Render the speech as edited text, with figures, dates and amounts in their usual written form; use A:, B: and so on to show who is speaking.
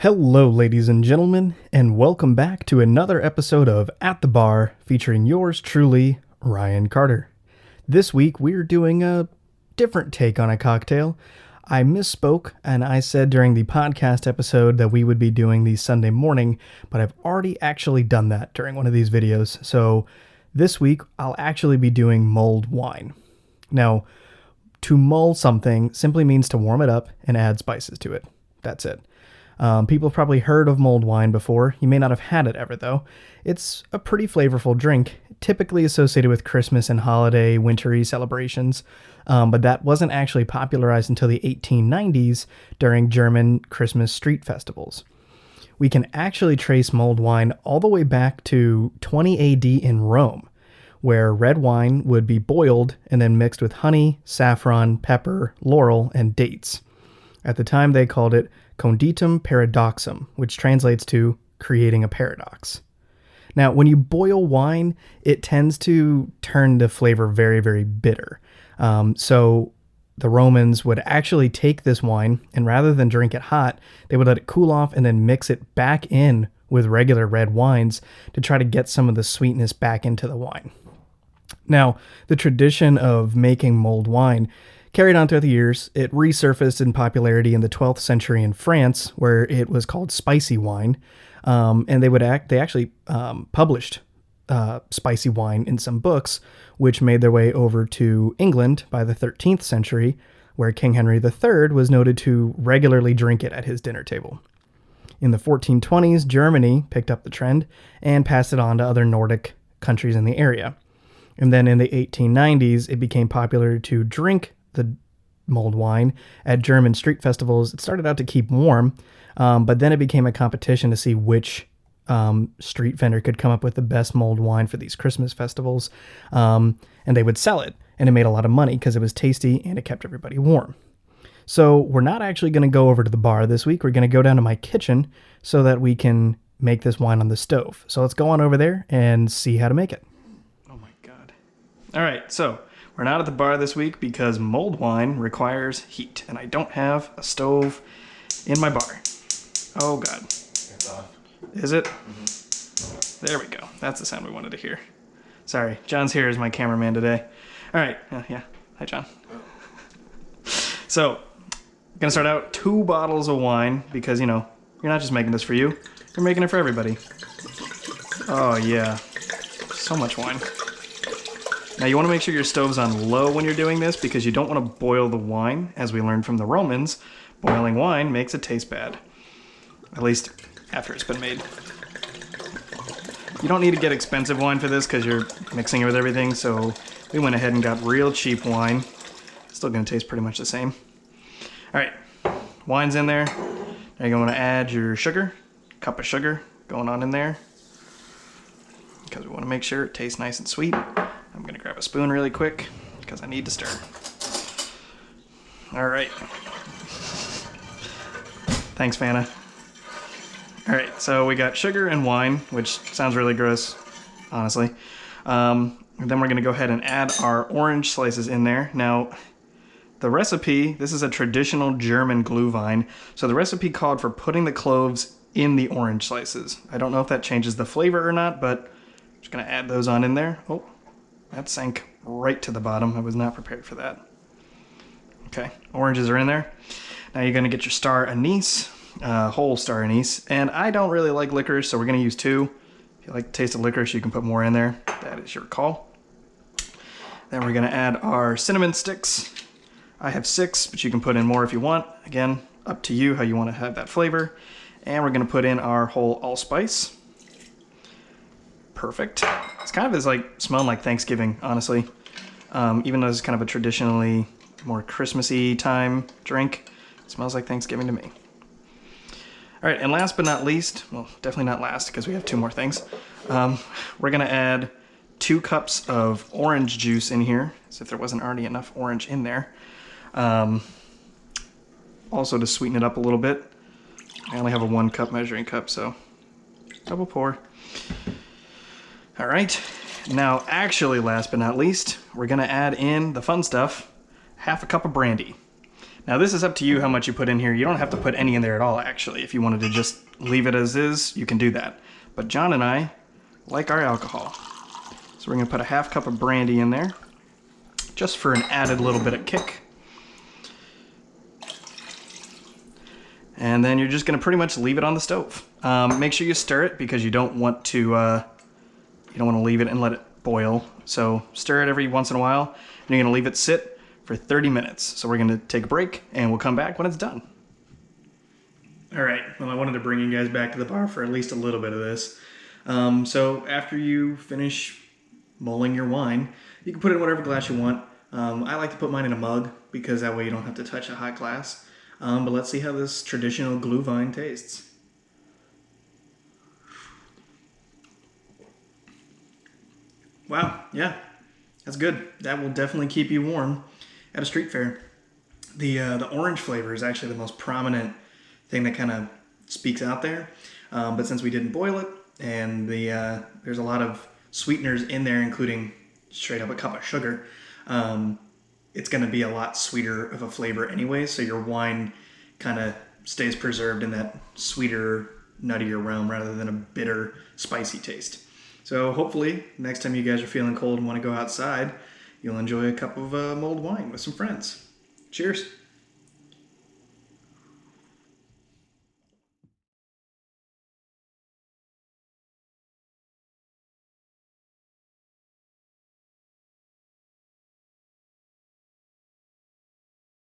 A: Hello, ladies and gentlemen, and welcome back to another episode of At the Bar featuring yours truly, Ryan Carter. This week, we're doing a different take on a cocktail. I misspoke, and I said during the podcast episode that we would be doing the Sunday morning, but I've already actually done that during one of these videos. So this week, I'll actually be doing mulled wine. Now, to mull something simply means to warm it up and add spices to it. That's it. People have probably heard of mulled wine before. You may not have had it ever, though. It's a pretty flavorful drink, typically associated with Christmas and holiday, wintry celebrations, but that wasn't actually popularized until the 1890s during German Christmas street festivals. We can actually trace mulled wine all the way back to 20 AD in Rome, where red wine would be boiled and then mixed with honey, saffron, pepper, laurel, and dates. At the time, they called it conditum paradoxum, which translates to creating a paradox. Now, when you boil wine, it tends to turn the flavor very, very bitter. So the Romans would actually take this wine, and rather than drink it hot, they would let it cool off and then mix it back in with regular red wines to try to get some of the sweetness back into the wine. Now, the tradition of making mulled wine carried on throughout the years. It resurfaced in popularity in the 12th century in France, where it was called spicy wine, and they actually published spicy wine in some books, which made their way over to England by the 13th century, where King Henry III was noted to regularly drink it at his dinner table. In the 1420s, Germany picked up the trend and passed it on to other Nordic countries in the area. And then in the 1890s, it became popular to drink the mulled wine at German street festivals. It started out to keep warm, but then it became a competition to see which street vendor could come up with the best mulled wine for these Christmas festivals, and they would sell it, and it made a lot of money because it was tasty and it kept everybody warm. So we're not actually going to go over to the bar this week. We're going to go down to my kitchen so that we can make this wine on the stove. So let's go on over there and see how to make it. Oh my God. All right, so we're not at the bar this week because mulled wine requires heat, and I don't have a stove in my bar. Oh, God. It's off. Is it? Mm-hmm. There we go. That's the sound we wanted to hear. Sorry, John's here as my cameraman today. All right. Yeah. Hi, John. So, I'm going to start out 2 bottles of wine because, you're not just making this for you. You're making it for everybody. Oh, yeah. So much wine. Now you want to make sure your stove's on low when you're doing this because you don't want to boil the wine. As we learned from the Romans, boiling wine makes it taste bad. At least after it's been made. You don't need to get expensive wine for this because you're mixing it with everything, so we went ahead and got real cheap wine. Still going to taste pretty much the same. Alright, wine's in there. Now you're going to add your sugar, cup of sugar going on in there. Because we want to make sure it tastes nice and sweet. I'm going to grab a spoon really quick because I need to stir. All right. Thanks, Fana. All right, so we got sugar and wine, which sounds really gross, honestly. And then we're going to go ahead and add our orange slices in there. Now, the recipe, this is a traditional German Glühwein, so the recipe called for putting the cloves in the orange slices. I don't know if that changes the flavor or not, but I'm just going to add those on in there. Oh. That sank right to the bottom. I was not prepared for that. Okay, oranges are in there. Now you're going to get your star anise, whole star anise. And I don't really like licorice, so we're going to use 2. If you like the taste of licorice, you can put more in there. That is your call. Then we're going to add our cinnamon sticks. I have 6, but you can put in more if you want. Again, up to you how you want to have that flavor. And we're going to put in our whole allspice. Perfect. It's kind of smelling like Thanksgiving, honestly. Even though it's kind of a traditionally more Christmassy time drink, it smells like Thanksgiving to me. All right, and last but not least, well, definitely not last because we have 2 more things. We're gonna add 2 cups of orange juice in here, as if there wasn't already enough orange in there. Also to sweeten it up a little bit. I only have a 1 cup measuring cup, so double pour. All right, now actually last but not least, we're gonna add in the fun stuff, half a cup of brandy. Now this is up to you how much you put in here. You don't have to put any in there at all, actually. If you wanted to just leave it as is, you can do that. But John and I like our alcohol. So we're gonna put a half cup of brandy in there, just for an added little bit of kick. And then you're just gonna pretty much leave it on the stove. Make sure you stir it because you don't want to leave it and let it boil. So stir it every once in a while, and you're gonna leave it sit for 30 minutes. So we're gonna take a break and we'll come back when it's done. All right, well, I wanted to bring you guys back to the bar for at least a little bit of this. So after you finish mulling your wine, you can put it in whatever glass you want. I like to put mine in a mug because that way you don't have to touch a hot glass. But let's see how this traditional glühwein tastes. Wow, yeah, that's good. That will definitely keep you warm at a street fair. The orange flavor is actually the most prominent thing that kind of speaks out there. But since we didn't boil it, and there's a lot of sweeteners in there, including straight up a cup of sugar, it's going to be a lot sweeter of a flavor anyway, so your wine kind of stays preserved in that sweeter, nuttier realm rather than a bitter, spicy taste. So hopefully, next time you guys are feeling cold and want to go outside, you'll enjoy a cup of mulled wine with some friends. Cheers.